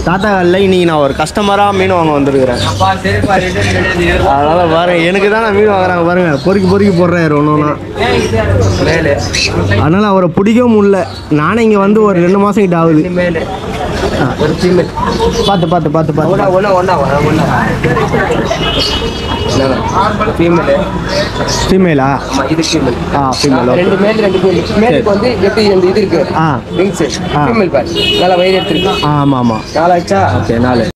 தாத்தா கல்ல இன்னைக்கு நான் ஒரு கஸ்டமராக மீன் வாங்க வந்திருக்கிறேன். அதனால் பாருங்க எனக்கு தான் நான் மீன் வாங்குறாங்க பாருங்க, பொறுக்கி போடுறாரு ஒன்றுனா. அதனால் அவரை பிடிக்கவும் முடியல. நானே இங்கே வந்து ஒரு 2 மாதம் கிட்ட ஆகுது. பார்த்து ஃபீமேலா? இது ஃபீமேல். ஃபீமேல். 2 மேல் 2 ஃபீமேல். மேலுக்கு வந்து எப்படி இந்த இது இருக்கு விங்ஸ் ஃபீமேல் பார் நல்ல வயிறு எடுத்துருக்கு. ஆமாம் 4 ஆச்சா? ஓகே 4.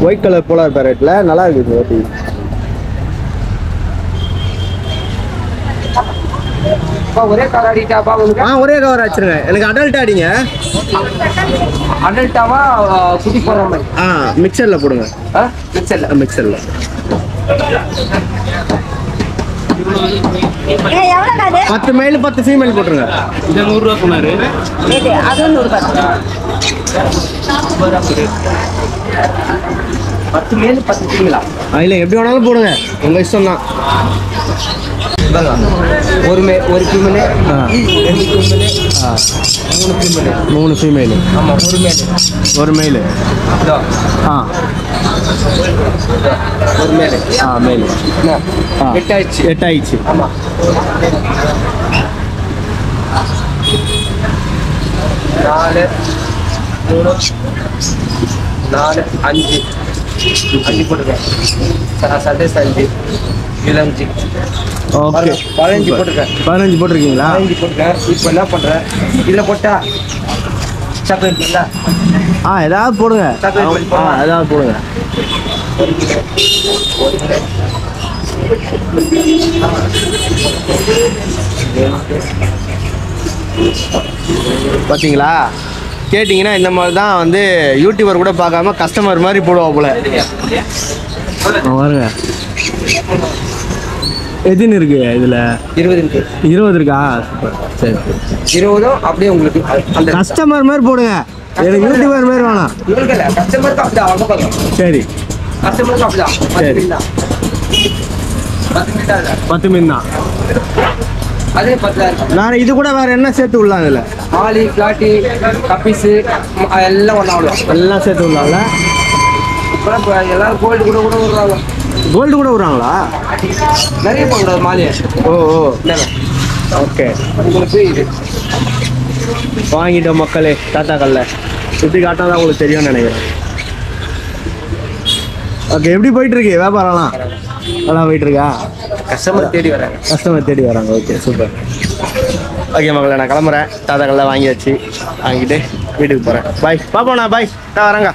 ஒயிட் கலர் போலார் பேரட்ல நல்லா இருக்குது ஓட்டி. ஒரே கவர் அடிட்டாப்பா உங்களுக்கு? ஒரே கவர் ஆச்சுருங்க. எனக்கு அடல்ட் அடிங்க. அடல்ட்டாவா குட்டி போடுற மாதிரி? மிக்சரில் போடுங்க. மிக்சரில் எவ்வளவு? 10 மேல் 10 ஃபீமேல் போட்டுருங்க. இது 100 ரூபா சொன்னாரு. இது அது 100 ரூபாய். 10 மேல் 10 ஃபீமேலா? இல்லை எப்படி வேணாலும் போடுங்க, உங்கள் இஷ்டம் தான். ஒரு ஃபீமேல் 2 ஃபீமேல் 3 ஃபீமேல். ஆமாம் ஒரு மேல் மேல். ஒரு மேல் மேல் 8 ஆயிடுச்சு. 8 ஆயிடுச்சு. ஆமாம் 4 3 4 5 போட்டுருக்கேன். சட்டை 5 5. ஓகே 15 போட்டிருக்கேன். 15 போட்டிருக்கீங்களா? 15 போட்டிருக்கேன். இப்போ என்ன பண்ணுறேன், இதில் போட்டா சாக்லேட் இல்லை. ஏதாவது போடுங்க. ஏதாவது போடுங்க. பார்த்தீங்களா? கேட்டிங்கன்னா இந்த மாதிரி தான் வந்து யூடியூபர் கூட பார்க்காம கஸ்டமர் மாதிரி போடுவா போல. பாருங்க எதுன்னு இருக்கு இதில்? 20 இருக்கு. 20 இருக்கா? சரி 20 அப்படியே உங்களுக்கு அந்த கஸ்டமர் மாதிரி போடுங்க, எனக்கு யூடியூபர் மாதிரி வேணாம். கஸ்டமருக்கு அப்படிதான். சரி கஸ்டமருக்கு அப்படிதான். சரி 10 மீன் தான். அதே 10 இருக்கும். வேற இது கூட வேற என்ன சேர்த்து விடலாம்? இதில் ஆலி பிளாட்டி கப்பீஸு எல்லாம் ஒன்றா விடுவோம். எல்லாம் சேர்த்து விடலாம்ல? இப்போ எல்லாரும் கோல்டு கூட விடுறாங்க. கோல்டு கூட விடுறாங்களா? நிறைய போடுறது மாலையை. ஓ ஓகே. உங்களுக்கு இது வாங்கிட்டோம் மக்களே. டாட்டா கல்ல சுற்றி காட்டினா தான் உங்களுக்கு தெரியும்னு நினைக்கிறேன். ஓகே, எப்படி போயிட்டுருக்கு வியாபாரம்லாம்? நல்லா போயிட்டுருக்கா? கஸ்டமர் தேடி வராங்க. Okay super. ஓகே மக்களே, நான் கிளம்புறேன். டாட்டா கல்ல வாங்கியாச்சு. வாங்கிட்டு வீட்டுக்கு போகிறேன். பாய் பாப்போண்ணா. பாய், நான் வரேங்க.